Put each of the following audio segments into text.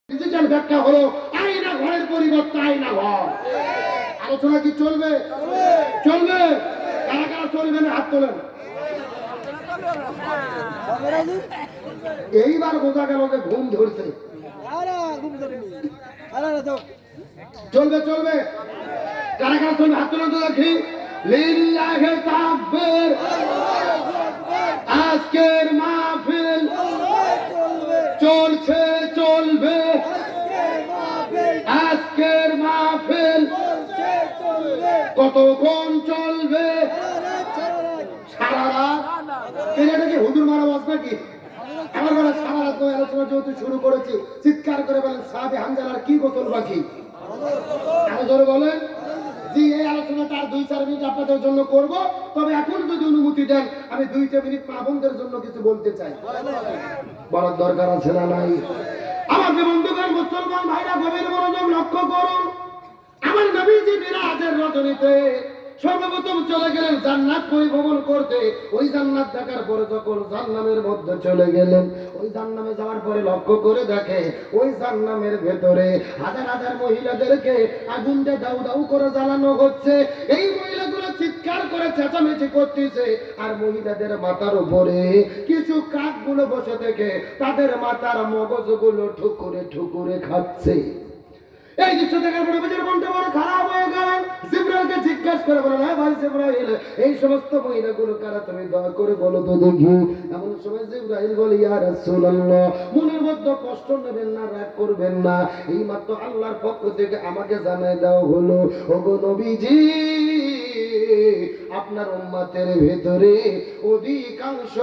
Digital ব্যাখ্যা হলো আয়না ঘরের পরিবর্তে আয়না ঘর। আলোচনা কি চলবে? চলবে। কারা কারা চলবে না হাত তোলেন। এইবার বোঝা গেল যে ঘুম ধরছে। চলবে চলবে। কারা কারা চলবে হাত তোলেন তো দেখি। লিল্লাহি তাকবীর। আজকের মাহফিল চলছে চলবে। আজকের মাহফিল কতক্ষণ চলবে? সারা রাত। এটা কি হুজুর মারা বাস নাকি? আমার বলে সারা রাত আলোচনা যেহেতু শুরু করেছি, চিৎকার করে বলেন সাহাবে হামজালার কি গোসল বাকি? আরো জোরে বলেন। জি, এই আলোচনাটা আর 2-4 মিনিট আপনাদের জন্য করব। তবে এখন যদি অনুমতি দেন আমি 2 মিনিট মা বোনদের জন্য কিছু বলতে চাই। বলার দরকার আছে না নাই? আমার বন্ধুগণ, মুসলমান ভাইরা, গভীর মনোযোগ লক্ষ্য করুন। আমার নবীজি মিরাজের রজনীতে সর্বপ্রথম চলে গেলেন জান্নাত পরিভ্রমণ করতে। ওই জান্নাত দেখার পরে যখন জাহান্নামের মধ্যে চলে গেলেন, ওই জাহান্নামে যাওয়ার পরে লক্ষ্য করে দেখে ওই জাহান্নামের ভেতরে হাজার হাজার মহিলাদেরকে আগুন দিয়ে দাউ দাউ করে জ্বালানো হচ্ছে। এই মহিলাগুলো চিৎকার করে চেঁচামেচি করতেছে, আর মহিলাদের মাথার উপরে কিছু কাকগুলো বসে থেকে তাদের মাথার মগজগুলো ঠুকুরে ঠুকুরে খাচ্ছে। এই দৃশ্য দেখার পরে নিজের মনটা বড় খারাপ হয়ে গেল। জিবরাইলকে জিজ্ঞাসা করে বলেন, হ্যাঁ ভাই জিবরাইল, এই সমস্ত মহিলাগুলো কারা? তুমি দয়া করে বলো তো দেখি। এমন সময় জিবরাইল বলে, ইয়া রাসূলুল্লাহ, মনের মধ্যে কষ্ট নেবেন না, রাগ করবেন না, এই মাত্র আল্লাহর পক্ষ থেকে আমাকে জানাই দেওয়া হলো, ওগো নবীজি, আপনার উম্মতের ভেতরে অধিকাংশ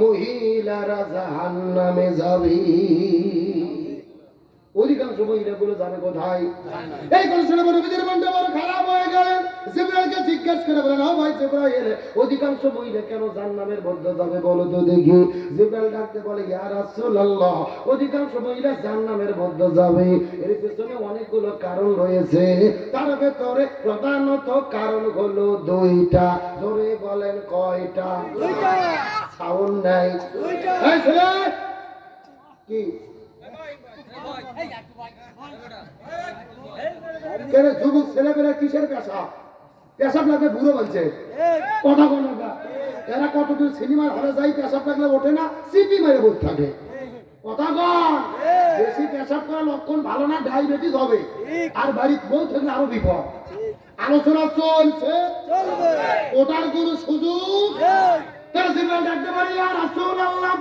মহিলারা জাহান্নামে যাবে। অধিকাংশ মহিলাগুলো যাবে কোথায়? এই কথা শুনে নবীজির মনটা বড় খারাপ হয়ে গেল। জিবরাইলকে জিজ্ঞাসা করে বলেন, ও ভাই জিবরাইল, অধিকাংশ মহিলা কেন জাহান্নামের মধ্যে যাবে বলো তো দেখি। জিবরাইল ডাকতে বলে, ইয়া রাসূলুল্লাহ, অধিকাংশ মহিলা জাহান্নামের মধ্যে যাবে, এর পেছনে অনেকগুলো কারণ রয়েছে। তার ভেতরে প্রধানত কারণ হলো 2টা। জোরে বলেন কয়টা? 2টা। সাউন্ড নাই। 2টা। এই ছেলে কি যুবক ছেলেপেলে কিসের পেশাব? পেশাব লাগবে বুড়ো বলছে কথা কোন? এরা কতদিন সিনেমার হলে যাই, পেশাব লাগলে ওঠে না, সিপি মেরে বসে থাকে। কথা কন। বেশি পেশাব করার লক্ষণ ভালো না, ডায়াবেটিস হবে, আর বাড়ির বউ থাকলে আরো বিপদ। আলোচনা চলছে, ওটার কোনো সুযোগ ডাকতে পারি। আর রাসূলুল্লাহ,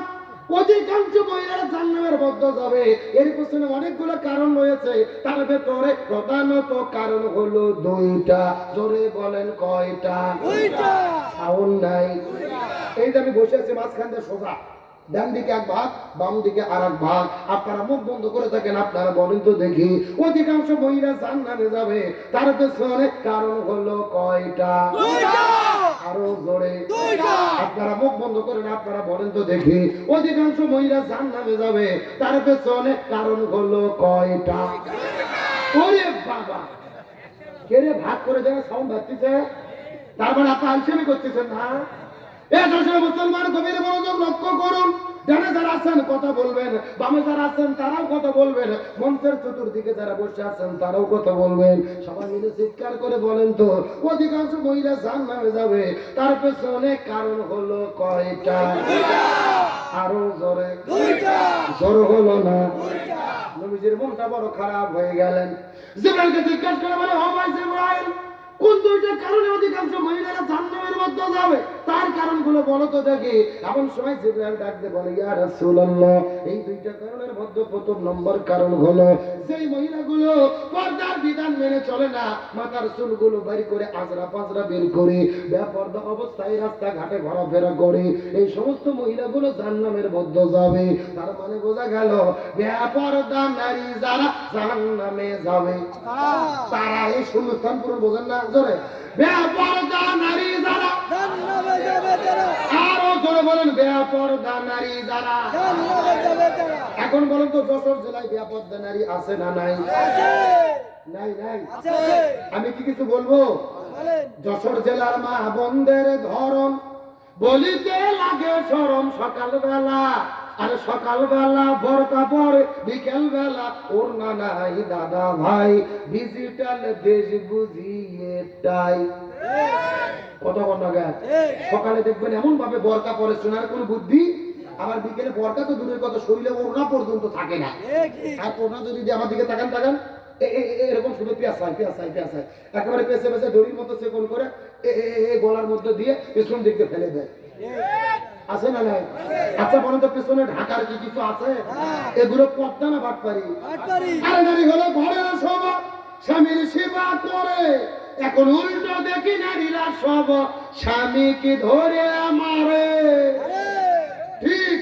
অধিকাংশ মহিলারা জাহান্নামের মধ্যে যাবে, এর পেছনে অনেকগুলো কারণ রয়েছে। তার ভেতরে প্রধানত কারণ হলো 2টা। জোরে বলেন কয়টা? 2টা। সাউন্ড নাই। এই যে আমি বসে আছি মাঝখান দিয়ে সোজা, ডান দিকে এক ভাগ, বাম দিকে আর এক ভাগ। আপনারা মুখ বন্ধ করে থাকেন, আপনারা বলেন তো দেখি, অধিকাংশ মহিলা জাহান্নামে যাবে, তার পেছনে কারণ হলো কয়টা? 2টা। আরো জোরে। 2টা। আপনারা মুখ বন্ধ করেন, আপনারা বলেন তো দেখি, অধিকাংশ মহিলা জাহান্নামে যাবে, তার পেছনে কারণ হলো কয়টা? ওরে বাবা, কে রে ভাগ করে দেয় সাউন্ড বাজতেছে? তারপর আপনি আলসেমি করতেছেন না? মুসলমান গভীর মনোযোগ লক্ষ্য করুন। ডানে যারা আছেন কথা বলবেন, বামে যারা আছেন তারাও কথা বলবেন, মঞ্চের চতুর্দিকে যারা বসে আছেন তারাও কথা বলবেন। সবাই মিলে চিৎকার করে বলেন তো, অধিকাংশ মহিলা জাহান্নামে যাবে, তার পেছনে কারণ হলো কয়টা? 2টা। আরো জোরে। 2টা। জোর হলো না? 2টা। নবীজির মনটা বড় খারাপ হয়ে গেলেন। জিবরাইলকে জিজ্ঞাসা করে বলে, ও ভাই জিবরাইল, কোন 2টা কারণে অধিকাংশ মহিলারা জাহান্নামের মধ্যে যাবে? তার কারণগুলো বলো তো দেখি। এমন সময় জিবরাইল ডাকতে বলে, ইয়া রাসূলুল্লাহ, এই 2টা কারণের মধ্যে প্রথম নম্বর কারণ হলো যেই মহিলাগুলো পর্দার বিধান মেনে চলে না, মাথার চুলগুলো বের করে আজরা পাজরা বের করে বেপর্দা অবস্থায় রাস্তাঘাটে ঘোরাফেরা করে, এই সমস্ত মহিলাগুলো জাহান্নামের মধ্যে যাবে। তার মানে বোঝা গেল বেপর্দা নারী যারা জাহান্নামে যাবে, তারা এই শূন্যস্থান পূরণ বোঝেন না? জোরে বেপর্দা নারী যারা জাহান্নামে যাবে, তারা। আরো জোরে বলেন, বেপর্দা নারী যারা জাহান্নামে যাবে, তারা। এখন বলেন তো, যশোর জেলায় বেপর্দা নারী আছে না নাই? আছে। নাই নাই? আছে। আমি কি কিছু বলবো? বলেন। যশোর জেলার মা বোনদের ধরন বলিতে লাগে শরম, সকালবেলা আর সকালবেলা বোরকা পরে, বিকেল বেলা ওড়না নাই দাদা ভাই, ডিজিটাল দেশ বুঝিয়ে তাই। কত কত সকালে দেখবেন এমন ভাবে বোরকা পরে শোনার কোন বুদ্ধি, আবার বিকেলে বোরকা তো দূরের কথা, শরীরে ওড়না পর্যন্ত থাকে না। আর ওড়না যদি আমার দিকে তাকান তাকান এরকম শুধু পেঁচায় পেঁচায় পেঁচায়, একেবারে পেঁচে পেঁচে দড়ির মতো সেকন করে গলার মধ্যে দিয়ে পেছন দিকে ফেলে দেয়। আছে না নাই? আচ্ছা বলেন তো পেছনে ঢাকার কি কিছু আছে? এগুলো পদ্মা না বাটপারি? আরে নারী হলো ঘরের শোভা, স্বামীর সেবা করে, এখন উল্টো দেখি নারীরা সব স্বামীকে ধরে মারে। ঠিক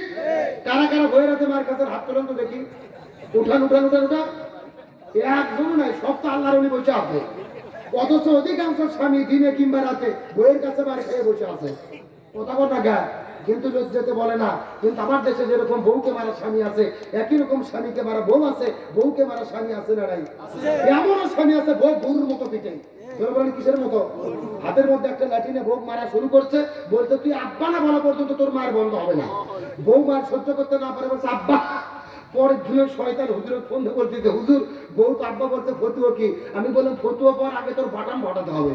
কারা কারা বইয়ের হাতে মার কাছে হাত তোলেন তো দেখি, উঠান উঠান উঠান উঠান। একজন নাই, সব তো আল্লাহর উনি বসে আছে, অথচ অধিকাংশ স্বামী দিনে কিংবা রাতে বইয়ের কাছে মার খেয়ে বসে আছে। কথা কথা গায় কিন্তু লজ্জাতে বলে না। কিন্তু আমার দেশে যেরকম বউকে মারা স্বামী আছে, একই রকম স্বামীকে মারা বউ আছে, বউকে মারা স্বামী আছে না নাই? এমনও স্বামী আছে বউ গরুর মতো পিটে। বলেন কিসের মতো? হাতের মধ্যে একটা লাঠিনে বউ মারা শুরু করছে, বলছে তুই আব্বা না বলা পর্যন্ত তোর মার বন্ধ হবে না। বউ মার সহ্য করতে না পারে বলছে আব্বা। পরে ধুয়ে শয়তান হুজুরের ফোন দিয়ে বলতেছে হুজুর বউ তো আব্বা বলছে ফতুয়া কি? আমি বললাম ফতুয়া পর আগে তোর বাটাম ঘটাতে হবে।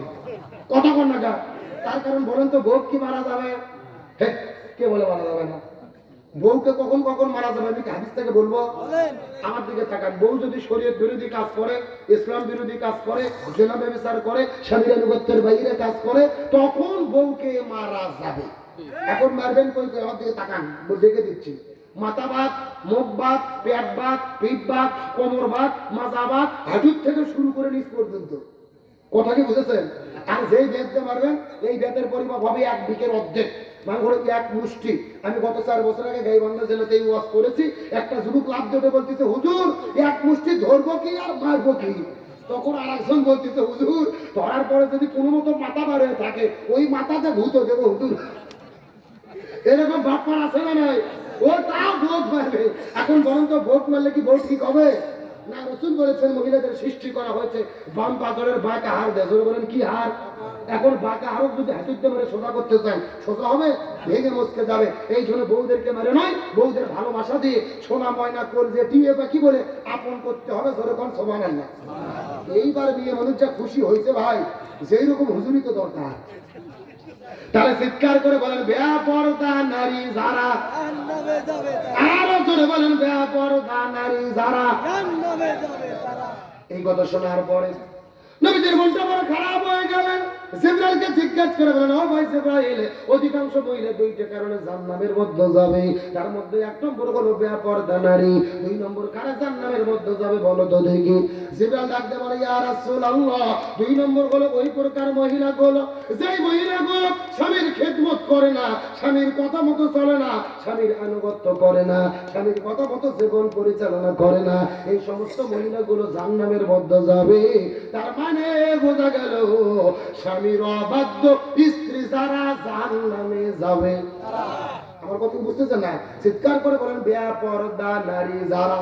কথা কর না গা। তার কারণ বলেন তো বউ কি মারা যাবে? কে বলে মারা যাবে না? বউকে কখন কখন মারা যাবে আমি হাদিস থেকে বলবো? আমার দিকে তাকান। বউ যদি শরীয়ত বিরোধী কাজ করে, ইসলাম বিরোধী কাজ করে, জেনা ব্যভিচার করে, স্বামীর আনুগত্যের বাইরে কাজ করে, তখন বউকে মারা যাবে। এখন মারবেন কই? আমার দিকে তাকান, দেখে দিচ্ছি। মাথা বাত, মুখ বাত, পেট বাত, পিঠ বাত, কোমর বাত, মাজা বাত, হাঁটুর থেকে শুরু করে নিচ পর্যন্ত। কথা কি বুঝেছেন? আর যেই বেদে মারবেন এই বেদের পরিমাপ হবে 1 বিঘের অর্ধেক, মানে হলো 1 মুষ্টি। আমি গত 4 বছর আগে গাইবান্ধা জেলাতে এই ওয়াজ করেছি। একটা যুবক লাভ দেবে বলতেছে হুজুর 1 মুষ্টি ধরবো কি আর মারবো কি? তখন আর একজন বলতেছে হুজুর ধরার পরে যদি কোনো মতো মাথা বার হয়ে থাকে ওই মাথাতে ভূত দেবো হুজুর। এরকম বাপ্পার আছে না নাই? ও তা ভোট মারবে। এখন বরং তো ভোট মারলে কি ভোট ঠিক হবে না? রাসূল বলেছেন মহিলাদের সৃষ্টি করা হয়েছে বাম পাথরের বাঁকা হার দেয়। বলেন কি হার? এখন বাঁকা হারও যদি হাতুড়তে মেরে সোজা করতে চান সোজা হবে? ভেঙে মস্কে যাবে। এই জন্য বউদেরকে মেরে নয়, বউদের ভালোবাসা দিয়ে সোনা ময়না করবে টিয়ে বা কি বলে আপন করতে হবে। যেরকম সুবহানাল্লাহ। এইবার বিয়ে মানুষ যা খুশি হয়েছে ভাই, সেই রকম হুজুরি তো দরকার। তাহলে চিৎকার করে বলেন বেপরদা নারী যারা, আরো জোরে বলেন বেপরদা নারী যারা। এই কথা শোনার পরে নবীজির মনটা বড় খারাপ হয়ে গেলেন। জিবরাইলকে জিজ্ঞেস করে বলেন ও ভাই জিবরাইল, অধিকাংশ মহিলা 2টা কারণে জাহান্নামের মধ্যে যাবে, তার মধ্যে 1 নম্বর হলো বেপরদা নারী, 2 নম্বর কারা জাহান্নামের মধ্যে যাবে বলো তো দেখি। জিবরাইল ডাকতে বলে ইয়া রাসূলুল্লাহ, 2 নম্বর হলো ওই প্রকার মহিলাগুলো যেই মহিলাগুলো স্বামীর খেদমত করে না, স্বামীর কথা মতো চলে না, স্বামীর আনুগত্য করে না, স্বামীর কথা মতো জীবন পরিচালনা করে না, এই সমস্ত মহিলাগুলো জাহান্নামের মধ্যে যাবে। তার মানে বোঝা গেল স্বামীর অবাধ্য স্ত্রী যারা জাহান্নামে যাবে। আমার কথা বুঝতেছেন না? চিৎকার করে বলেন বেপরদা নারী যারা,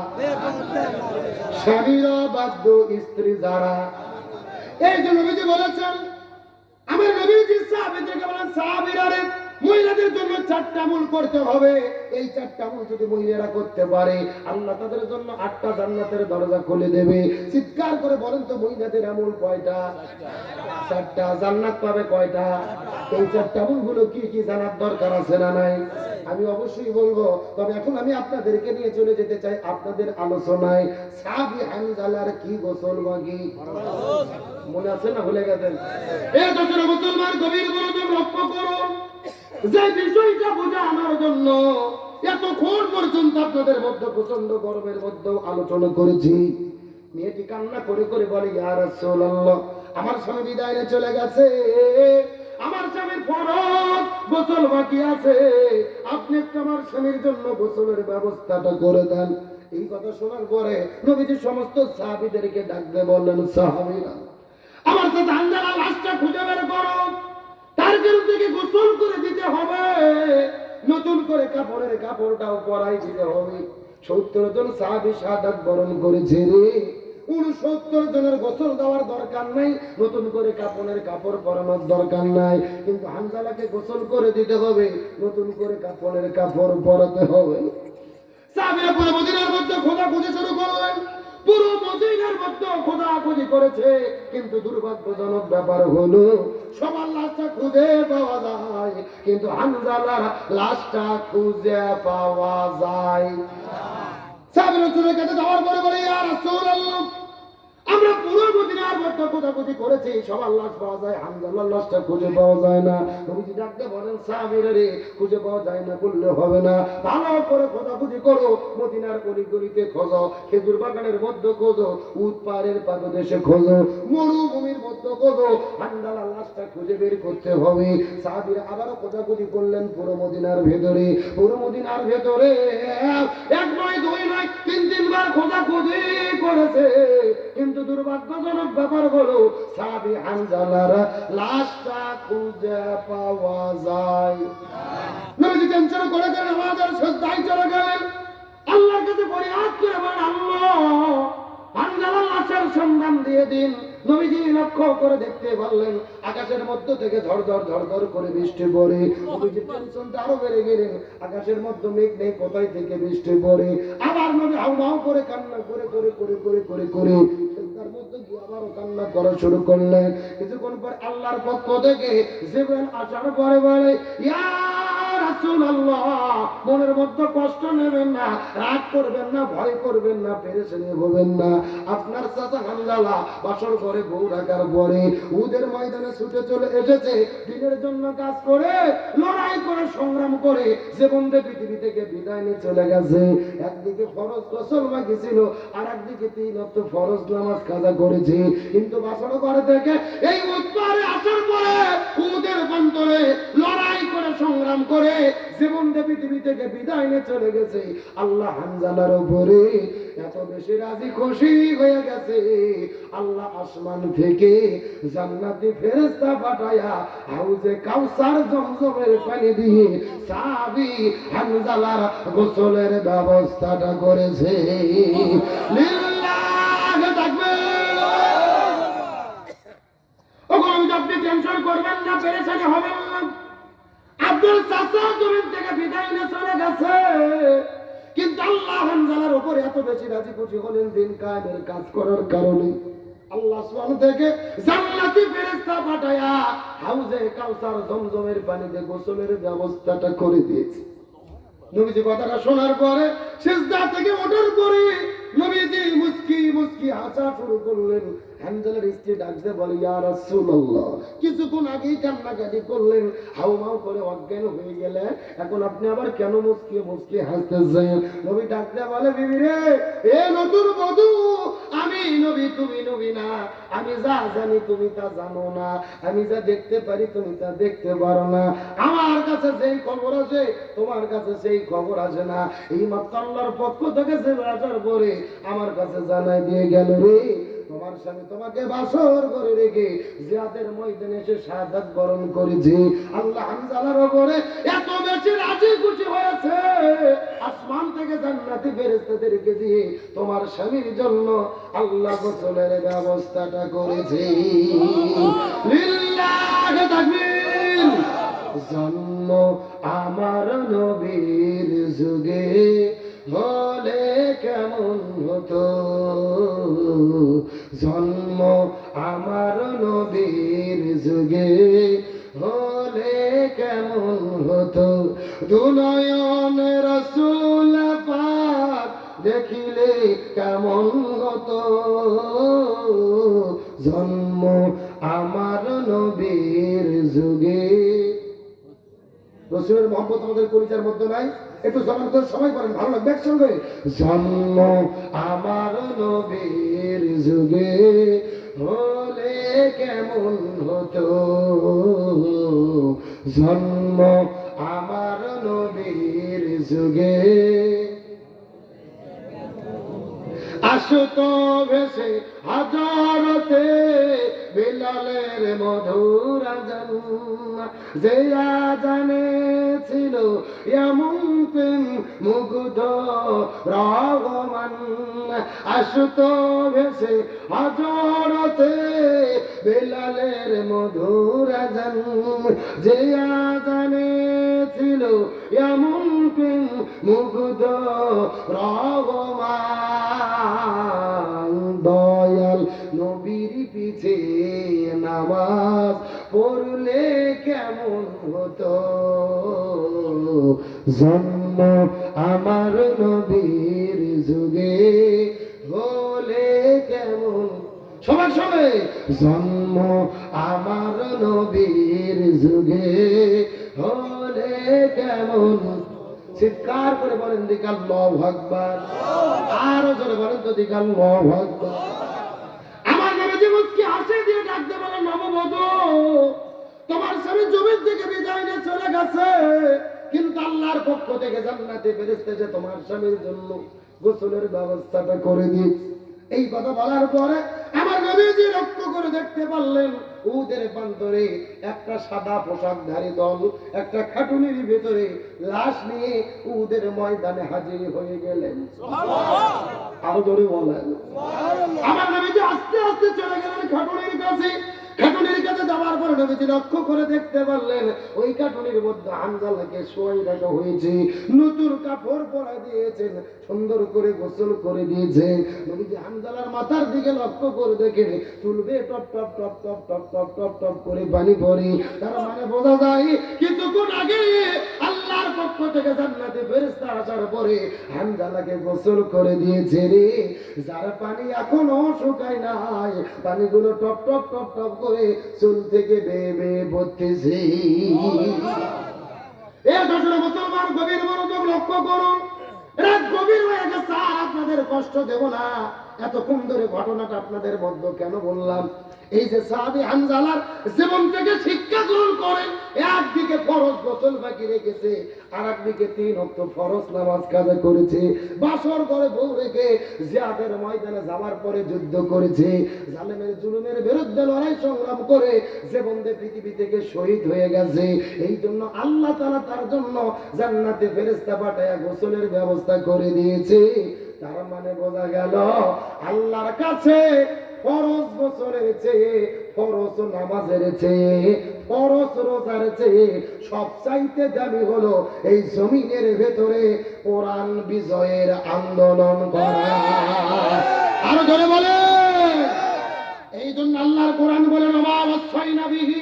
স্বামীর অবাধ্য স্ত্রী যারা। এই জন্য নবীজি বলেছেন, আমার নবীজি সাহাবীদেরকে বলেন সাহাবীরা রে মহিলাদের জন্য 4টা আমল করতে হবে। এই 4টা আমল যদি মহিলারা করতে পারে আল্লাহ তাদের জন্য 8টা জান্নাতের দরজা খুলে দেবে। চিৎকার করে বলেন তো মহিলাদের আমল কয়টা? 4টা। জান্নাত পাবে কয়টা? এই 4টা আমলগুলো কি কি জানার দরকার আছে না নাই? আমি অবশ্যই বলবো। তবে এখন আমি আপনাদেরকে নিয়ে চলে যেতে চাই আপনাদের আলোচনায় সাহাবী হানজালার কি গোসল বাকি মনে আছে না ভুলে গেছেন? এই যখন মুসলমান গভীর মনোযোগ লক্ষ্য করো, যে বিষয়টা বোঝানোর জন্য এতক্ষণ পর্যন্ত আপনাদের মধ্যে প্রচন্ড গরমের মধ্যে আলোচনা করেছি। মেয়েটি কান্না করে করে বলে ইয়া রাসূলুল্লাহ, আমার স্বামী বিদায় নিয়ে চলে গেছে, আমার স্বামীর ফরজ গোসল বাকি আছে, আপনি একটু আমার স্বামীর জন্য গোসলের ব্যবস্থাটা করে দেন। এই কথা শোনার পরে নবীজি সমস্ত সাহাবীদেরকে ডাকতে বললেন সাহাবীরা আমার সাথে হানজালা লাশটা খুঁজে বের করো, তার বিরুদ্ধে গোসল করে দিতে হবে, নতুন করে কাপড়ের কাপড়টাও পরাই দিতে হবে। 70 জন সাহাবী শাহাদাত বরণ করেছে রে, 69 জনের গোসল দেওয়ার দরকার নাই, নতুন করে কাপড়ের কাপড় পরানোর দরকার নাই, কিন্তু হানজালাকে গোসল করে দিতে হবে, নতুন করে কাপড়ের কাপড় পরাতে হবে। সাহাবীরা পুরো মদিনার মধ্যে খোঁজাখুঁজি শুরু করলেন। পুরো মদিনার মধ্যে খোঁজাখুঁজি করেছে, কিন্তু দুর্ভাগ্যজনক ব্যাপার হলো সবার লাশটা খুঁজে পাওয়া যায়, কিন্তু হানজালার লাশটা খুঁজে পাওয়া যায়। সাহাবীরা রাসূলের কাছে যাওয়ার পরে বলে, ইয়া রাসূলুল্লাহ, আমরা পুরো মদিনার মধ্যে খোঁজাখুঁজি করেছি, সবার লাশ পাওয়া যায়, হানজালার লাশটা খুঁজে পাওয়া যায় না। নবীজি ডাকতে বলেন, সাহাবীরা রে, খুঁজে পাওয়া যায় না বললে হবে না, ভালো করে খোঁজাখুঁজি করো, মদিনার গলিগলিতে খোঁজো, খেজুর বাগানের মধ্যে খোঁজো, উট পাহাড়ের পাদদেশে খোঁজো, মরুভূমির মধ্যে খোঁজো, হানজালার লাশটা খুঁজে বের করতে হবে। সাহাবীরা আবারও খোঁজাখুঁজি করলেন পুরো মদিনার ভেতরে, পুরো মদিনার ভেতরে এক নয়, দুই নয়, তিনবার খোঁজাখুঁজি করেছে, কিন্তু দুর্ভাগ্যজনক ব্যাপার হলো সাহাবী হানজালার লাশটা খুঁজে পাওয়া যায়। নবীজি টেনশন করে নামাজের সিজদায় চলে গেলেন, আল্লাহর কাছে ফরিয়াদ করে বলেন, আল্লাহ, হানজালার লাশের সন্ধান দিয়ে দিন। নবীজি লক্ষ্য করে দেখতে পারলেন আকাশের মধ্য থেকে ঝড় করে বৃষ্টি পড়ে। নবীজি টেনশনটা আরো বেড়ে গেলেন, আকাশের মধ্যে মেঘ নেই, কোথায় থেকে বৃষ্টি পড়ে। আবার নবী হাউমাউ করে কান্না করে তার মধ্যে গিয়ে আবারও কান্না করা শুরু করলেন। কিছুক্ষণ পর আল্লাহর পক্ষ থেকে জিবরাইল আসার পরে বলে, ইয়া রাসূলুল্লাহ, মনের মধ্যে কষ্ট নেবেন না, রাগ করবেন না, ভয় করবেন না, পেরেশানি হবেন না। আপনার চাচা হানজালা বাসর ঘরে বউ রাখার পরে উহুদের ময়দানে ছুটে চলে এসেছে, দিনের জন্য কাজ করে, লড়াই করে, সংগ্রাম করে জীবনকে পৃথিবী থেকে বিদায় নিয়ে চলে গেছে। একদিকে ফরজ গোসল বাকি আর একদিকে 3 ওয়াক্ত ফরজ নামাজ কাজা করেছে, কিন্তু বাসর ঘরে থেকে এই উৎপারে আসার পরে উহুদের প্রান্তরে লড়াই করে, সংগ্রাম করে জীবনকে পৃথিবী থেকে বিদায় নিয়ে চলে গেছে। আল্লাহ হানজালার উপরে এত বেশি রাজি খুশি হয়ে গেছে, আল্লাহ আসমান থেকে জান্নাতি ফেরেশতা পাঠায়া হাউজে কাউসার জমজমের পানি দিয়ে সাহাবী হানজালার গোসলের ব্যবস্থাটা করেছে। লিল্লাহি তাকবীর। ওগো, আপনি টেনশন করবেন না, পেরেশানি হবেন না। আব্দুল চাচা জমিন থেকে বিদায় নিয়ে চলে গেছে, কিন্তু আল্লাহ হানজালার উপরে এত বেশি রাজি খুশি হলেন দিন কায়েমের কাজ করার কারণে। আল্লাহ সুবহানাহু থেকে জান্নাতি ফেরেশতা পাঠায়া হাউজে কাউসার জমজমের পানিতে গোসলের ব্যবস্থাটা করে দিয়েছে। নবীজি কথাটা শোনার পরে সিজদা থেকে ওঠার পরে নবীজি মুস্কি হাসা শুরু করলেন। হানজালার স্ত্রী ডাকতে বলে, ইয়া রাসূলুল্লাহ, কিছুক্ষণ আগেই কান্নাকাটি করলেন, হাউমাউ করে অজ্ঞান হয়ে গেলেন, এখন আপনি আবার কেন মুস্কি হাসতেছেন? নবী ডাকতে বলে, বিবি রে, এ নতুন বধূ, আমি নবী, তুমি নবী না। আমি যা জানি তুমি তা জানো না, আমি যা দেখতে পারি তুমি তা দেখতে পারো না। আমার কাছে যেই খবর আছে তোমার কাছে সেই খবর আসে না। এই মাত্র আল্লাহর পক্ষ থেকে যে আসার পরে আমার কাছে জানাই দিয়ে গেল, রে, তোমার স্বামী তোমাকে বাসর করে রেখে জিহাদের ময়দানে এসে শাহাদাত বরণ করেছে। আল্লাহ হানজালার উপরে এত বেশি রাজি খুশি হয়েছে, আসমান থেকে জান্নাতি ফেরেশতাদেরকে দিয়ে তোমার স্বামীর জন্য আল্লাহ গোসলের ব্যবস্থাটা করেছে। লিল্লাহি তাকবীর। জন্ম আমার নবীর যুগে হলে কেমন হতো, জন্ম আমার নবীর যুগে হলে কেমন হতো, দুনয়ন রাসূল পাক দেখিলে কেমন হতো, জন্ম আমার নবীর যুগে। রাসূলের মহব্বত আমাদের পরিচয়ের মধ্যে নাই, একটু জবান করে সবাই বলেন, ভালো লাগবে একসঙ্গে। জন্ম আমার নবীর যুগে হলে কেমন হতো, জন্ম আমার নবীর যুগে আসতো ভেসে হাজারতে বিলালের মধুর আজান, যে আজানে ছিল এমন প্রেম মুগ্ধ রহমান। আসতো ভেসে হাজারতে বিলালের মধুর আজান, যে আজানে ছিল এমন প্রেম মুগ্ধ রহমান দয়াল নবীর পিছে নামাজ পড়লে কেমন হতো জন্ম আমার নবীর যুগে হলে কেমন সবার সঙ্গে জন্ম আমার নবীর যুগে হলে কেমন চিৎকার করে বলেন দিক আল্লাহু আকবার আরো জোরে বলেন তো দিক আল্লাহু আকবার আমার নবীজি মুস্কি হাসি দিয়ে ডাকতে বলে নববধূ তোমার স্বামী জমির থেকে বিদায় নিয়ে চলে গেছে কিন্তু আল্লাহর পক্ষ থেকে জান্নাতে ফেরেশতা যে তোমার স্বামীর জন্য গোসলের ব্যবস্থাটা করে দিয়েছে এই কথা বলার পরে আমার নবীজি লক্ষ্য করে দেখতে পারলেন উদের প্রান্তরে একটা সাদা পোশাকধারী দল একটা খাটুনির ভেতরে লাশ নিয়ে উদের ময়দানে হাজির হয়ে গেলেন আরো জোরে বলেন আমার নবীজি আস্তে আস্তে চলে গেলেন খাটুনির কাছে খাটুনির কাছে যাওয়ার পরে নবীজি লক্ষ্য করে দেখতে পারলেন ওই খাটুনির মধ্যে হামজালাকে শোয়াই রাখা হয়েছে নতুন কাপড় পরা দিয়েছেন সুন্দর করে গোসল করে দিয়েছেন নবীজি হামজালার মাথার দিকে লক্ষ্য করে দেখেন চুলবে টপ টপ টপ টপ টপ টপ টপ টপ করে পানি পড়ে তার মানে বোঝা যায় কিছুক্ষণ আগে আল্লাহর পক্ষ থেকে জান্নাতে ফেরেশতা আসার পরে হামজালাকে গোসল করে দিয়েছে রে যার পানি এখনো শুকায় নাই পানিগুলো টপ টপ টপ টপ করে চুল থেকে বেয়ে বেয়ে পড়তেছে মুসলমান গভীর মনোযোগ লক্ষ্য করুন রাত গভীর হয়ে গেছে আর আপনাদের কষ্ট দেব না এতক্ষণ ধরে ঘটনাটা আপনাদের মধ্যে কেন বললাম এই যে সাহাবী হামজালার জীবন থেকে শিক্ষা গ্রহণ করেন একদিকে ফরজ গোসল বাকি রেখেছে আর একদিকে 3 ওয়াক্ত ফরজ নামাজ কাজা করেছে বাসর ঘরে বউ রেখে জিহাদের ময়দানে যাওয়ার পরে যুদ্ধ করেছে জালেমের জুলুমের বিরুদ্ধে লড়াই সংগ্রাম করে জীবন দিয়ে পৃথিবী থেকে শহীদ হয়ে গেছে এই জন্য আল্লাহ তাআলা তার জন্য জান্নাতে ফেরেশতা পাঠায়া গোসলের ব্যবস্থা করে দিয়েছে তার মানে বোঝা গেল আল্লাহর কাছে ফরজ গোসলের চেয়ে ফরজ নামাজের চেয়ে ফরজ রোজার চেয়ে সবচাইতে দামি হলো এই জমিনের ভেতরে কোরআন বিজয়ের আন্দোলন করা আরো জোরে বলে এই জন্য আল্লাহর কোরআন বলে ওয়া ওয়াসাইনা বিহি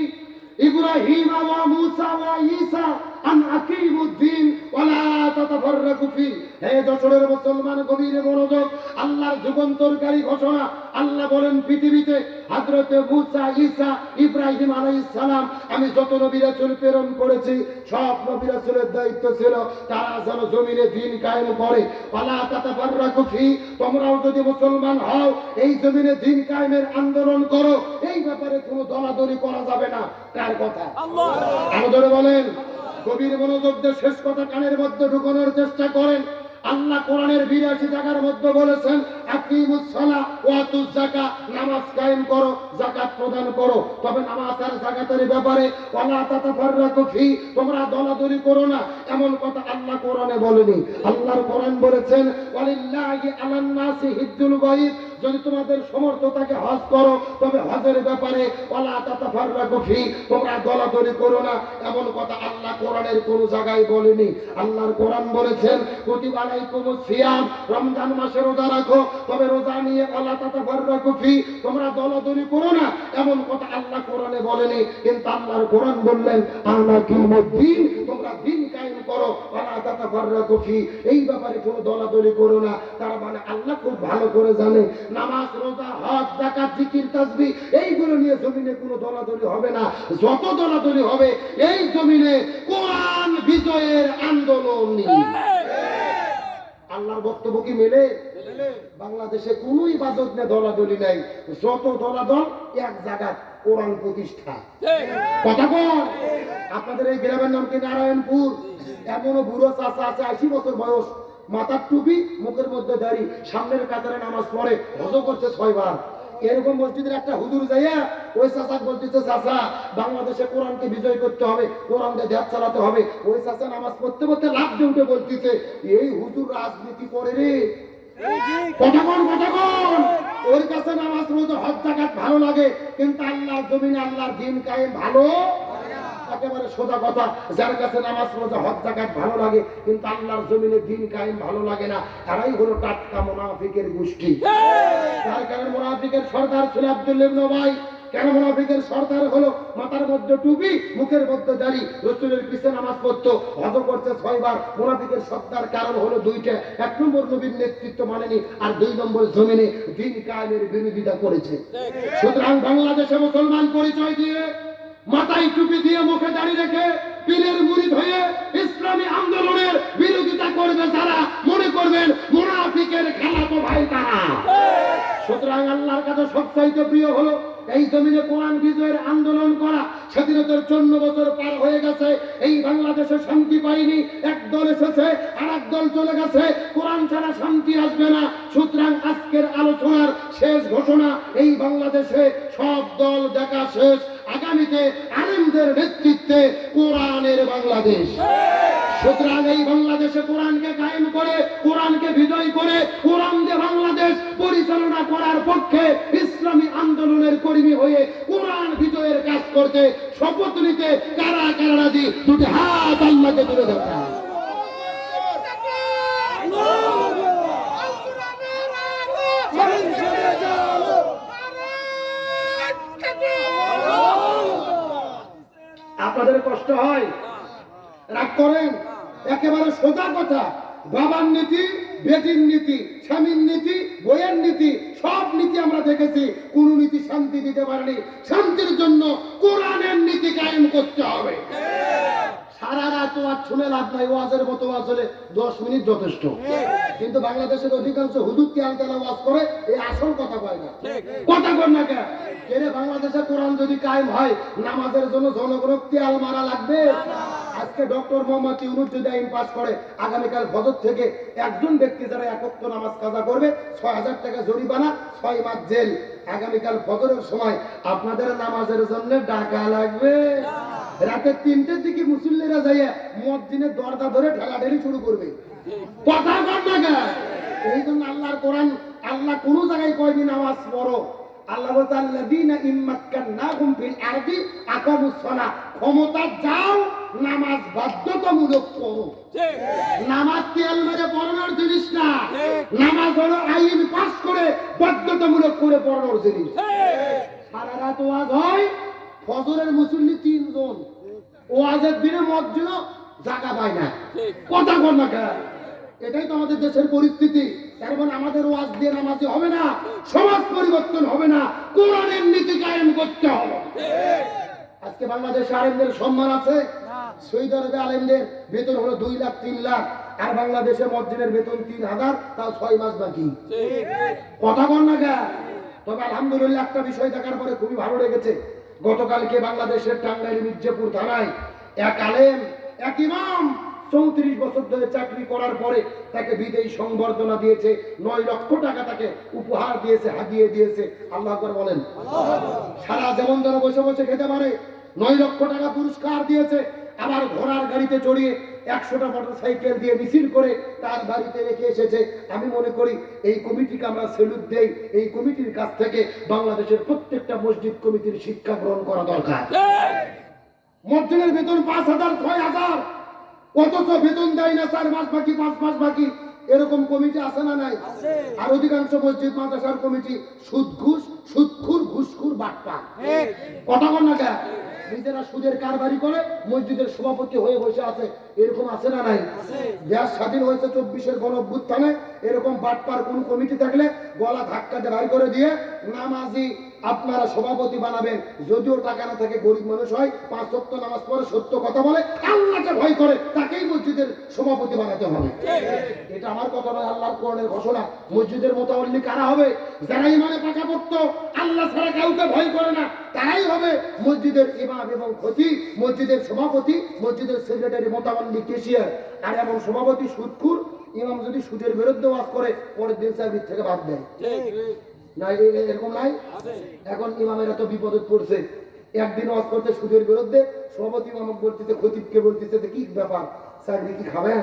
ইব্রাহিম ওয়া মুসা ওয়া ঈসা আন আকিমুদ্দিন ওয়া লা তাতাফাররাকু ফি হে যশোরের মুসলমান গভীর মনোযোগ আল্লাহর যুগান্তরকারী ঘোষণা আল্লাহ বলেন পৃথিবীতে হযরত মুসা ঈসা ইব্রাহিম আলাইহিস সালাম আমি যত নবী রাসূল প্রেরণ করেছি সব নবী রাসূলের দায়িত্ব ছিল তারা যেন জমিনে দ্বীন কায়েম করে ওয়া লা তাতাফাররাকু ফি তোমরাও যদি মুসলমান হও এই জমিনে দ্বীন কায়েমের আন্দোলন করো এই ব্যাপারে কোনো দলাদলি করা যাবে না কার কথা আল্লাহ আরো জোরে বলেন গভীর মনোযোগ দিয়ে শেষ কথা কানের মধ্যে ঢুকানোর চেষ্টা করেন আল্লাহ কোরআনের 82 জায়গার মধ্যে বলেছেন আকিমুস সালাহ ওয়া আতুজ যাকাত নামাজ কায়েম করো যাকাত প্রদান করো তবে নামাজ আর যাকাতের ব্যাপারে ওয়ালা তাতাফাররাকু ফি তোমরা দলাদলি করো না এমন কথা আল্লাহ কোরআনে বলেনি আল্লাহর কোরআন বলেছেন ওয়ালিল্লাহি আলান নাসি হিজ্জুল বাইত যদি তোমাদের সামর্থ্য থাকে হজ করো তবে হজের ব্যাপারে ওয়ালা তাতাফাররাকু ফি তোমরা দলাদলি করো না এমন কথা আল্লাহ কোরআনের কোন জায়গায় বলেনি আল্লাহর কোরআন বলেছেন কুতিবা আলাইকুমুস সিয়াম রমজান মাসে রোজা রাখো তবে রোজা নিয়ে ওয়ালা তাতাফাররাকু ফি তোমরা দলাদলি করো না এমন কথা আল্লাহ কোরআনে বলেনি কিন্তু আল্লাহর কোরআন বললেন আনাকিমুদ্দিন তোমরা দ্বীন কায়েম করো ওয়ালা তাতাফাররাকু ফি এই ব্যাপারে কোনো দলাদলি করো না তার মানে আল্লাহ খুব ভালো করে জানে নামাজ রোজা হজ যাকাত জিকির তাসবিহ এইগুলো নিয়ে জমিনে কোনো দলাদলি হবে না যত দলাদলি হবে এই জমিনে কোরআন বিজয়ের আন্দোলন নিয়ে আল্লাহর বক্তব্য কি মেলে বাংলাদেশে কোনো ইবাদত নিয়ে দলাদলি নাই যত দলাদল এক জায়গায় কোরআন প্রতিষ্ঠা কথা বল আপনাদের এই গ্রামের নাম কি নারায়ণপুর এমনও বুড়ো চাচা আছে 80 বছর বয়স মাথার টুপি মুখের মধ্যে দাড়ি সামনের কাতারে নামাজ পড়ে হজ করছে 6 বার এরকম মসজিদের একটা হুজুর যাইয়া ওই চাচা বলতেছে চাচা বাংলাদেশে কোরআনকে বিজয় করতে হবে কোরআনকে দেশ চালাতে হবে ওই চাচা নামাজ পড়তে পড়তে লাভ দিয়ে উঠে বলতেছে এই হুজুর রাজনীতি করে রে ওর কাছে নামাজ রোজা হজ যাকাত ভালো লাগে কিন্তু আল্লাহর জমিনে আল্লাহর দ্বীন কায়েম ভালো একেবারে সোজা কথা, যার কাছে নামাজ রোজা হজ যাকাত ভালো লাগে কিন্তু আল্লাহর জমিনে দ্বীন কায়েম ভালো লাগে না, এরাই হলো টাটকা মুনাফিকের গোষ্ঠী। তার কারণে মুনাফিকের সরদার ছিল আব্দুল্লাহ ইবনে উবাই। কেন মুনাফিকের সরদার হলো? মাথার মধ্যে টুপি, মুখের মধ্যে দাড়ি, রাসূলের পিছনে নামাজ পড়তো, হজ করতে 6 বার। মুনাফিকের সরদার কারণ হলো দুইটা, 1 নম্বর নবীর নেতৃত্ব মানেনি, আর 2 নম্বর জমিনে দ্বীন কায়েমের বিরোধিতা করেছে। সুতরাং বাংলাদেশে মুসলমান পরিচয় দিয়ে, মাথায় টুপি দিয়ে, মুখে দাড়ি রেখে, পীরের মুরিদ হয়ে ইসলামী আন্দোলনের বিরোধিতা করবে যারা, মনে করবেন মুনাফিকের খালাতো ভাই তারা। সুতরাং আল্লাহর কাছে সবচাইতে প্রিয় হলো এই জমিনে কোরআন বিজয়ের আন্দোলন করা। স্বাধীনতার 54 বছর পার হয়ে গেছে, এই বাংলাদেশে শান্তি পাইনি। এক দল এসেছে, আর এক দল চলে গেছে, কোরআন ছাড়া শান্তি আসবে না। সুতরাং আজকের আলোচনার শেষ ঘোষণা, এই বাংলাদেশে সব দল দেখা শেষ, আগামীতে আলেমদের নেতৃত্বে কোরআনের বাংলাদেশ। সুতরাং এই বাংলাদেশে কোরআনকে কায়েম করে, কোরআনকে বিজয় করে, কোরআন দিয়ে বাংলাদেশ পরিচালনা করার পক্ষে ইসলামী আন্দোলনের কর্মী হয়ে কোরআন বিজয়ের কাজ করতে শপথ নিতে কারা কারা রাজি? দুটি হাত আল্লাহকে তুলে ধরা। আপনাদের কষ্ট হয়, রাগ করেন, একেবারে সোজা কথা। বাবার নীতি, বেটির নীতি, স্বামীর নীতি, বইয়ের নীতি, সব নীতি আমরা দেখেছি, কোন নীতি শান্তি দিতে পারেনি। শান্তির জন্য কোরআনের নীতি কায়েম করতে হবে। সারা রাত ওয়াজ শুনে লাভ নাই, ওয়াজের মতো ওয়াজ হলে 10 মিনিট যথেষ্ট। কিন্তু বাংলাদেশের অধিকাংশ হুজুর তেলতেলা ওয়াজ করে, এই আসল কথা কয় না। কথা কর না কেন? বাংলাদেশে কোরআন যদি কায়েম হয়, নামাজের জন্য জনগণ তেল মারা লাগবে। আজকে ডক্টর মোহাম্মদ ইউনূস যদি আইন পাস করে, আগামীকাল ফজর থেকে একজন ব্যক্তি যারা একত্র নামাজ কাজা করবে 6000 টাকা জরিমানা, 6 মাস জেল। আগামীকাল ফজরের সময় আপনাদের নামাজের জন্য ডাকা লাগবে। রাতে 3টের দিকে মুসল্লিরা যাইয়া মুয়াজ্জিনের দরজা ধরে ঠেলাঠেলি শুরু করবে। কথা কর না কেন? এই জন্য আল্লাহর কোরআন, আল্লাহ কোন জায়গায় কয়নি নামাজ পড়ো। আল্লাহ বলতে আল্লাযীনা ইম্মাক্কান্নাহুম ফিল আরদি আকামুস সালাহ, ক্ষমতা যাও নামাজ বাধ্যতামূলক করো। নামাজ তেল মেরে পড়ানোর জিনিস না, নামাজ হলো আইন পাস করে বাধ্যতামূলক করে পড়ানোর জিনিস। সারা রাত ওয়াজ হয়, ফজরের মুসল্লি 3 জন, ওয়াজের দিনে মসজিদ জায়গা পায় না। কথা বল না কেন? এটাই তো আমাদের দেশের পরিস্থিতি। তার মানে আমাদের ওয়াজ দিয়ে নামাজে হবে না, সমাজ পরিবর্তন হবে না, কোরআনের নীতি কায়েম করতে হবে। আজকে বাংলাদেশে আলেমদের সম্মান আছে। সৌদি আরবে আলেমদের বেতন হলো 2 লাখ 3 লাখ, আর বাংলাদেশে মসজিদের বেতন 3000, তাও 6 মাস বাকি। কথা বল না কেন? তবে আলহামদুলিল্লাহ একটা বিষয় দেখার পরে খুবই ভালো লেগেছে। গতকালকে বাংলাদেশের টাঙ্গাইল মির্জাপুর থানায় এক আলেম, এক ইমাম 34 বছর ধরে চাকরি করার পরে তাকে বিদেয়ী সংবর্ধনা দিয়েছে, 9 লক্ষ টাকা তাকে উপহার দিয়েছে, হাদিয়ে দিয়েছে। আল্লাহু আকবার বলেন। সারা জীবন ধরে বসে বসে খেতে পারে, 9 লক্ষ টাকা পুরস্কার দিয়েছে। আবার ঘোড়ার গাড়িতে চড়িয়ে 100টা মোটরসাইকেল দিয়ে মিছিল করে তার বাড়িতে রেখে এসেছে। আমি মনে করি এই কমিটিকে আমরা স্যালুট দেই। এই কমিটির কাছ থেকে বাংলাদেশের প্রত্যেকটা মসজিদ কমিটির শিক্ষা গ্রহণ করা দরকার। মসজিদের বেতন 5000 6000, অথচ বেতন দেয় না 4 মাস বাকি, 5 মাস বাকি। এরকম কমিটি আছে না নাই? আর অধিকাংশ মসজিদ মাদ্রাসার কমিটি সুদ ঘুষ, সুদখুর, ঘুষখুর, বাটপার। কথা বল না কেন? নিজেরা সুদের কারবারি করে মসজিদের সভাপতি হয়ে বসে আছে। এরকম আছে না নাই? দেশ স্বাধীন হয়েছে 24-এর গণঅভ্যুত্থানে। এরকম বাটপার কোন কমিটি থাকলে গলা ধাক্কা দিয়ে বাড়ি করে দিয়ে নামাজি আপনারা সভাপতি বানাবেন। যদিও টাকা না থাকে, গরিব মানুষ হয়, 5 ওয়াক্ত নামাজ পড়ে, সত্য কথা বলে, আল্লাহকে ভয় করে, তাকেই মসজিদের সভাপতি বানাতে হবে। এটা আমার কথা নয়, আল্লাহর কোরআনের ঘোষণা। মসজিদের মোতাওয়াল্লি কারা হবে? যারা ইমানে পাকাপোক্ত, আল্লাহ ছাড়া কাউকে ভয় করে না, তারাই হবে মসজিদের ইমাম এবং খতিব, মসজিদের সভাপতি, মসজিদের সেক্রেটারি, মোতাওয়াল্লি, কেশিয়ার। আর এমন সভাপতি সুদখুর, ইমাম যদি সুদের বিরুদ্ধে ওয়াজ করে, পরের দিন চাকরি থেকে বাদ দেয়। নাই এরকম নাই? এখন ইমামেরা তো বিপদে পড়ছে। একদিন ওয়াজ করতে সুদের বিরুদ্ধে, সভাপতি ইমামকে বলতেছে, খতিবকে বলতেছে, কি ব্যাপার, চাকরি কি খাবেন?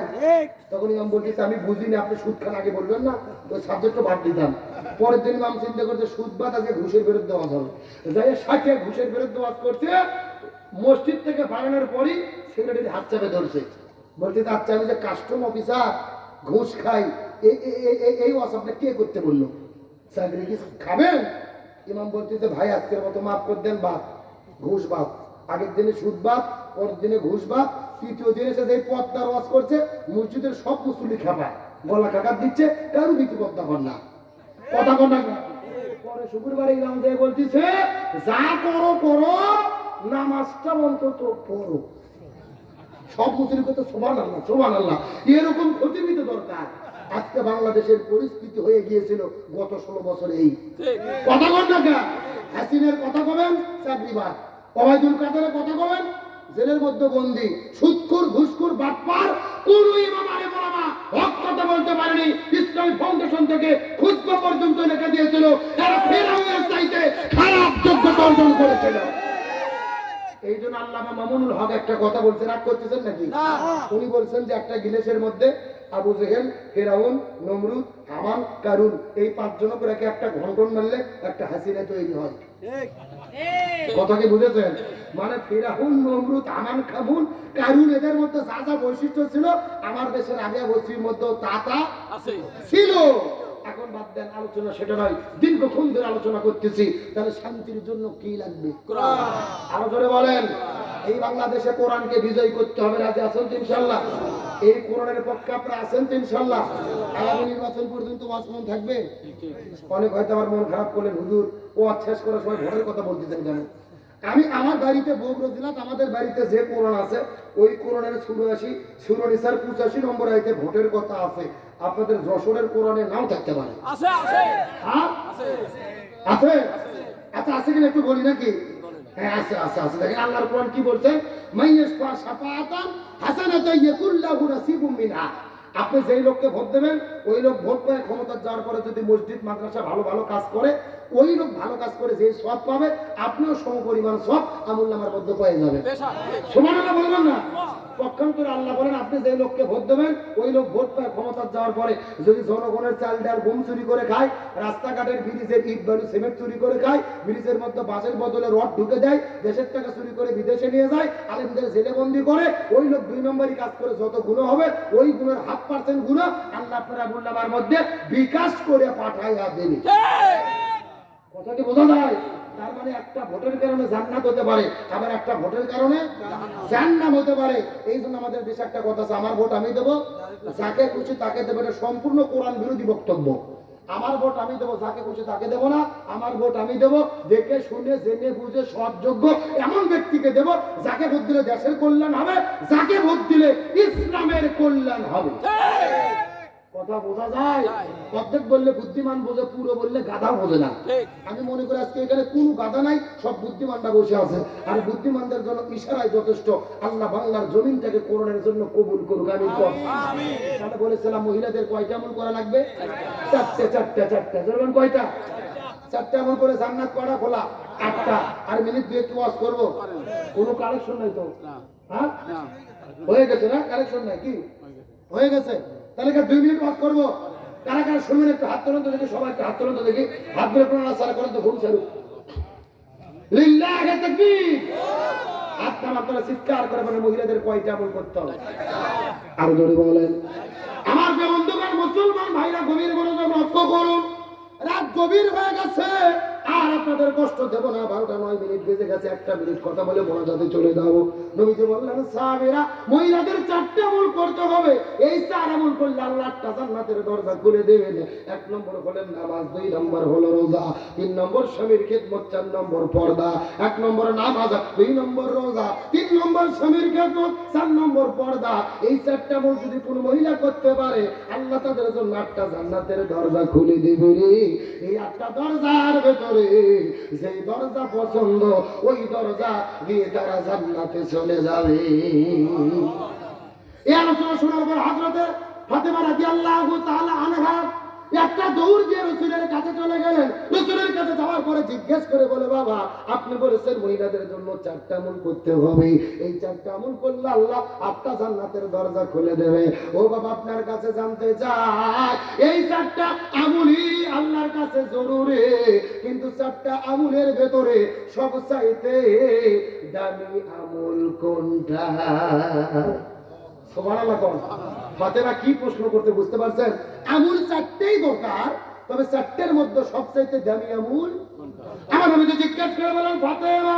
তখন ইমাম বলতেছে আমি বুঝিনি, আপনি সুদ খান আগে বলবেন না, ওই সাবজেক্টটা বাদ দিতাম। পরের দিন ইমাম চিন্তা করতে সুদ বাদ আজকে ঘুষের বিরুদ্ধে ওয়াজ হবে, যাই 60 ঘুষের বিরুদ্ধে ওয়াজ করতে মসজিদ থেকে বাগানোর পরই সেক্রেটারি হাত চাপে ধরছে, বলতে আচ্ছা আমি যে কাস্টম অফিসার ঘুষ খাই, এই ওয়াজ আপনি কে করতে বললো? চাকরি কি খাবেন? ইমাম বলতেছে ভাই আজকের মতো মাফ করে দেন, বাদ ঘুষ বাদ, আগের দিনে সুদ বাদ, পরের দিনে ঘুষ বাদ, তৃতীয় দিনে এসে যে পদ্মার ওয়াজ করছে মসজিদের সব মুসল্লি খাপায়, গলা কাকার দিচ্ছে, কারো ভীতি পদ্মা কর না, কথা কর না। পরে শুক্রবারে ইমাম যে বলতেছে যা করো করো, নামাজটা অন্তত পড়ো। সব মুসলিম করতে সুবহানাল্লাহ সুবহানাল্লাহ, এরকম খতিবিত দরকার। আজকে বাংলাদেশের পরিস্থিতি হয়ে গিয়েছিল গত 16 বছর এই কথা কর না কেন? হাসিনের কথা কবেন চাকরিবাদ, ওবায়দুল কাদেরের কথা কবেন জেলের মধ্যে বন্দী, সুদখোর ঘুষখোর বাটপার, কোন ইমাম আলেম ওলামা হক কথা বলতে পারেনি। ইসলামিক ফাউন্ডেশন থেকে খুতবা পর্যন্ত লিখে দিয়েছিল এরা ফেরাউনের চাইতে খারাপ যোগ্যতা অর্জন করেছিল। এই জন্য আল্লামা মামুনুল হক একটা কথা বলছেন, রাগ করতেছেন নাকি? উনি বলছেন যে একটা গিলাসের মধ্যে আবু জেহেল, ফেরাউন, নমরুদ, হামান, কারুন, এই 5 জন করে একটা ঘন্টন মারলে একটা হাসিনা তৈরি হয়। কথা কি বুঝেছেন? মানে ফেরাউন, নমরুদ, হামান, কামুন, কারুন এদের মধ্যে যা যা বৈশিষ্ট্য ছিল আমার দেশের আগে বস্তির মধ্যে তা ছিল। এখন বাদ দেন আলোচনা, সেটা নয়, দীর্ঘক্ষণ ধরে আলোচনা করতেছি। তাহলে শান্তির জন্য কি লাগবে? কোরআন। আরো জোরে বলেন। এই বাংলাদেশে কোরআনকে বিজয় করতে হবে, রাজি আছেন তো ইনশাআল্লাহ? এই কোরআনের পক্ষে আপনারা আছেন তো ইনশাআল্লাহ? আগামী নির্বাচন পর্যন্ত ওয়াজমন থাকবে। অনেক হয়তো আমার মন খারাপ করলেন, হুজুর ও শেষ করার সময় ভোটের কথা বলতেছেন কেন? আমি আমার বাড়িতে বগুড়া জেলা, আমাদের বাড়িতে যে কোরআন আছে ওই কোরআনের 84 সূরা নিসার 85 নম্বর আয়াতে ভোটের কথা আছে। আপনাদের যশোরের কোরআনে নাও থাকতে পারে। আছে আছে আছে আচ্ছা, আছে কিনা একটু বলি নাকি? হ্যাঁ আছে আছে আছে। দেখেন আল্লাহর কোরআন কি বলছে, মাইয়াশফা শাফাআতান হাসানাতান ইয়াকুল্লাহু নাসিবুম মিনহা। আপনি যেই লোককে ভোট দেবেন ওই লোক ভোট পেয়ে ক্ষমতা যাওয়ার পরে যদি মসজিদ মাদ্রাসা ভালো ভালো কাজ করে, ওই লোক ভালো কাজ করে যে সওয়াব পাবে আপনিও সমপরিমাণ সওয়াব আমুল্লাহর মধ্যে পেয়ে যাবেন। সুবহানাল্লাহ বলবেন না? পক্ষান্তরে আল্লাহ বলেন আপনি যে লোককে ভোট দেবেন ওই লোক ভোট পেয়ে ক্ষমতা যাওয়ার পরে যদি জনগণের চাল ডাল গম চুরি করে খায়, রাস্তাঘাটের ব্রিজের ইট বালু সিমেন্ট চুরি করে খায়, ব্রিজের মধ্যে বাসের বদলে রড ঢুকে দেয়, দেশের টাকা চুরি করে বিদেশে নিয়ে যায়, আলেমদের জেলে বন্দি করে, ওই লোক 2 নম্বরই কাজ করে যত গুনাহ হবে ওই গুণের 0.5% গুনাহ আল্লাহ আপনার আমুল্লাহর মধ্যে বিকাশ করে পাঠাইয়া দেবে। কথা কি বোঝা যায়? তার মানে একটা ভোটের কারণে জান্নাত হতে পারে, আবার একটা ভোটের কারণে জাহান্নাম হতে পারে। এই জন্য আমাদের দেশে একটা কথা আছে, আমার ভোট আমি দেবো, যাকে খুশি তাকে দেবো। এটা সম্পূর্ণ কোরআন বিরোধী বক্তব্য। আমার ভোট আমি দেবো, যাকে খুশি তাকে দেবো না। আমার ভোট আমি দেবো দেখে শুনে জেনে বুঝে সৎযোগ্য এমন ব্যক্তিকে দেবো যাকে ভোট দিলে দেশের কল্যাণ হবে, যাকে ভোট দিলে ইসলামের কল্যাণ হবে। কথা বোঝা যায়? অর্ধেক বললে বুদ্ধিমান বোঝে, পুরো বললে গাধা বোঝে না। আমি মনে করি আজকে এখানে কোনো গাধা নাই, সব বুদ্ধিমানরা বসে আছে। আর বুদ্ধিমানদের জন্য ইশারায় যথেষ্ট। আল্লাহ বাংলার জমিনটাকে কোরআনের জন্য কবুল করুক। আমি তাহলে বলেছিলাম মহিলাদের কয়টা আমল করা লাগবে? 4টে। বলবেন কয়টা? 4টে আমল করে জান্নাত করা খোলা 8টা। আর মিনিট 2 একটু ওয়াজ করবো। কোনো কালেকশন নাই তো? হ্যাঁ হয়ে গেছে না? কালেকশন নাই কি হয়ে গেছে? তাহলে 2 মিনিট ওয়াজ করবো। কারা কারা শুনবেন একটু হাত তোলেন তো দেখি, সবাই একটু হাত তোলেন তো দেখি। হাত ধরে প্রণাম সারা করেন তো, ঘুম সারু লিল্লাহি তাকবীর। হাত নামা করে চিৎকার করে বলে মহিলাদের কয়টা আমল করতে হবে? আরো জোরে বলেন। আমার বন্ধুগণ মুসলমান ভাইরা গভীর মনোযোগ লক্ষ্য করুন। রাত গভীর হয়ে গেছে, আর আপনাদের কষ্ট দেব না। 12টা 9 মিনিট বেজে গেছে, 1টা মিনিট কথা বলে মোনাজাতে চলে যাও। নবীজি বললেন সাহাবীরা মহিলাদের 4টে আমল করতে হবে। এই 4 আমল করলে আল্লাহ 8টা জান্নাতের দরজা খুলে দেবেন। 1 নম্বর হলেন নামাজ, 2 নম্বর হলো রোজা, 3 নম্বর স্বামীর খেদমত, 4 নম্বর পর্দা। 1 নম্বর নামাজ, 2 নম্বর রোজা, 3 নম্বর স্বামীর খেদমত, 4 নম্বর পর্দা। এই 4টা আমল যদি কোনো মহিলা করতে পারে আল্লাহ তাদের জন্য 8টা জান্নাতের দরজা খুলে দেবে। এই 8টা দরজার ভেতরে যেই দরজা পছন্দ ওই দরজা দিয়ে তারা জান্নাতে চলে যাবে। এই আলোচনা শোনার পর হযরতে ফাতেমা রাদিয়াল্লাহু তাআলা আনহা একটা দৌড় দিয়ে রাসূলের কাছে চলে গেলেন। রাসূলের কাছে যাওয়ার দেওয়ার পরে জিজ্ঞেস করে বলে বাবা আপনি বলেছেন মহিলাদের জন্য 4টা আমল করতে হবে, এই 4টা আমল করলে আল্লাহ 8টা জান্নাতের দরজা খুলে দেবে। ও বাবা আপনার কাছে জানতে চাই এই 4টা আমলই আল্লাহর কাছে জরুরি, কিন্তু 4টা আমলের ভেতরে সবচাইতে দামি আমল কোনটা? সুবহানাল্লাহ। কোন ফাতেমা কি প্রশ্ন করতে বুঝতে পারছেন? আমল 4টেই দরকার, তবে 4টের মধ্যে সবচাইতে দামি আমল আমার নবী জিজ্ঞেস করে বলেন ফাতেমা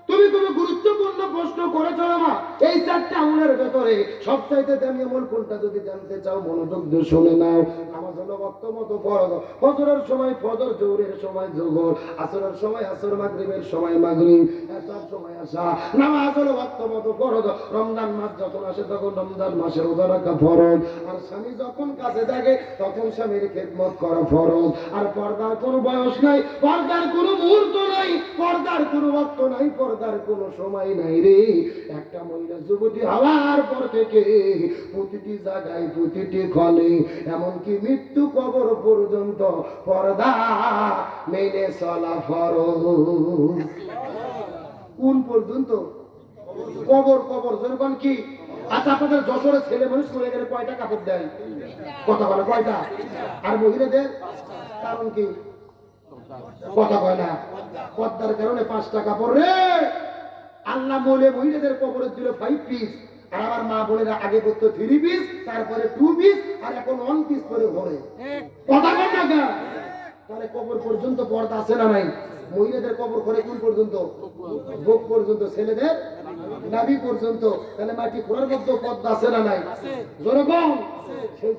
তুমি খুব গুরুত্বপূর্ণ প্রশ্ন করেছো মা, এই 4টা আমলের ভেতরে সবচাইতে দামি আমল কোনটা যদি জানতে চাও মনোযোগ দিয়ে শুনে নাও। নামাজ হলো ওয়াক্ত মতো ফরজ, ফজরের সময় ফজর, জোহরের সময় জোহর, আসরের সময় আসর, মাগরিবের সময় মাগরিব, এশার সময় এশা। নামাজ হলো ওয়াক্ত মতো ফরজ, রমজান মাস যখন আসে তখন রমজান মাসে রোজা রাখা ফরজ, আর স্বামী যখন কাছে থাকে তখন স্বামীর খেদমত করা ফরজ। আর পর্দার কোনো বয়স নাই, পর্দার কোনো মুহূর্ত নাই, পর্দার কোনো ওয়াক্ত নাই, পর্দার কোনো সময় নাই রে। একটা মহিলা যুবতী হওয়ার পর থেকে প্রতিটি জায়গায় প্রতিটি ক্ষণে এমনকি মৃত্যু কবর পর্যন্ত পর্দা মেনে চলা ফরজ। কোন পর্যন্ত? কবর। কবর যখন কি? আচ্ছা আপনাদের যশোরে ছেলে মানুষ মরে গেলে কয়টা কাপড় দেয়? কথা বলে কয়টা? আর মহিলাদের কারণ কি? কথা কয় না, পর্দার কারণে 5টা কাপড় রে। আল্লাহ বলে মহিলাদের কবরে দিল 5 পিস, আর আমার মা বোনেরা আগে করতো 3 পিস, তারপরে 2 পিস, আর এখন 1 পিস করে ঘরে। কথা কয় না গা? তাহলে কবর পর্যন্ত পর্দা আছে না নাই? মহিলাদের কবর করে কোন পর্যন্ত? বুক পর্যন্ত, ছেলেদের নাভি পর্যন্ত। তাহলে মাটি খোঁড়ার মধ্যে পর্দা আছে না নাই? জনগণ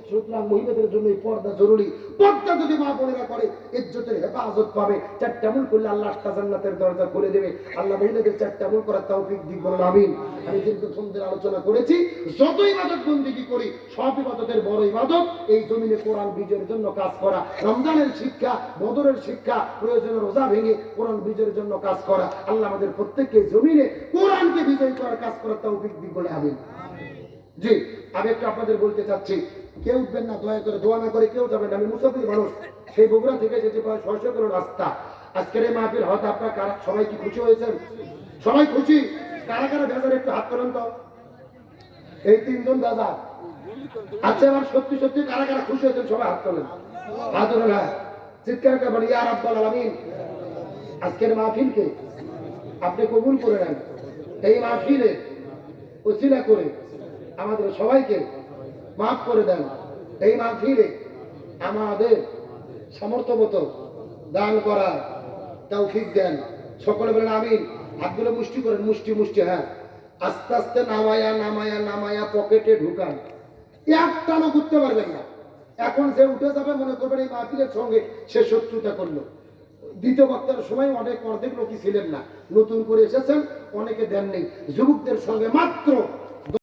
সুতরাং মহিলাদের জন্য এই পর্দা জরুরি। পর্দা যদি মা বোনেরা করে ইজ্জতের হেফাজত পাবে। 4টা আমল করলে আল্লাহ 8টা জান্নাতের দরজা খুলে দেবে। আল্লাহ মহিলাদের 4টা আমল করার তৌফিক দিক বলেন আমিন। আমি দীর্ঘক্ষণ ধরে আলোচনা করেছি, যত ইবাদত বন্দেগী করি সব ইবাদতের বড় ইবাদত এই জমিনে কোরআন বিজয়ের জন্য কাজ করা। রমজানের শিক্ষা, বদরের শিক্ষা, প্রয়োজনে রোজা ভেঙে কোরআন বিজয়ের জন্য কাজ করা। আল্লাহ আমাদের প্রত্যেককে জমিনে কোরআনকে বিজয় করার কাজ করার তৌফিক দিক বলে আমিন। জি, আমি একটু আপনাদের বলতে চাচ্ছি, কেউ উঠবেন না, দয়া করে দোয়া না করে কেউ যাবেন না। আমি মুসাফির মানুষ, সেই বগুড়া থেকে যেতে প্রায় 600 কিলো রাস্তা। আজকের এই মাহফিল হয়তো আপনারা সবাই কি খুশি হয়েছেন? সবাই খুশি? কারা কারা বেজার একটু হাত তোলেন তো। এই 3জন বেজার। আচ্ছা এবার সত্যি সত্যি কারা কারা খুশি হয়েছেন সবাই হাত তোলেন। হাত তোলেন, হ্যাঁ চিৎকার করে বলি ইয়া রাব্বাল আলামিন। আজকের মাহফিলকে আপনি কবুল করে নেন। এই মাহফিলে ওসিলা করে আমাদের সবাইকে মাফ করে দেন। এই মাহফিলে আমাদের সামর্থ্য মতো দান করার তৌফিক দেন। সকলে বলেন আমিন। হাতগুলো মুষ্টি করেন, মুষ্টি মুষ্টি, হ্যাঁ আস্তে আস্তে নামায়া নামায়া নামায়া পকেটে ঢুকান। একটাও ঘুরতে পারবেন না। এখন যে উঠে যাবে মনে করবেন এই মাহফিলের সঙ্গে সে শত্রুতা করলো। দ্বিতীয় বক্তার সময় অর্ধেক লোকই ছিলেন না, নতুন করে এসেছেন, অনেকে দেন নেই। যুবকদের সঙ্গে মাত্র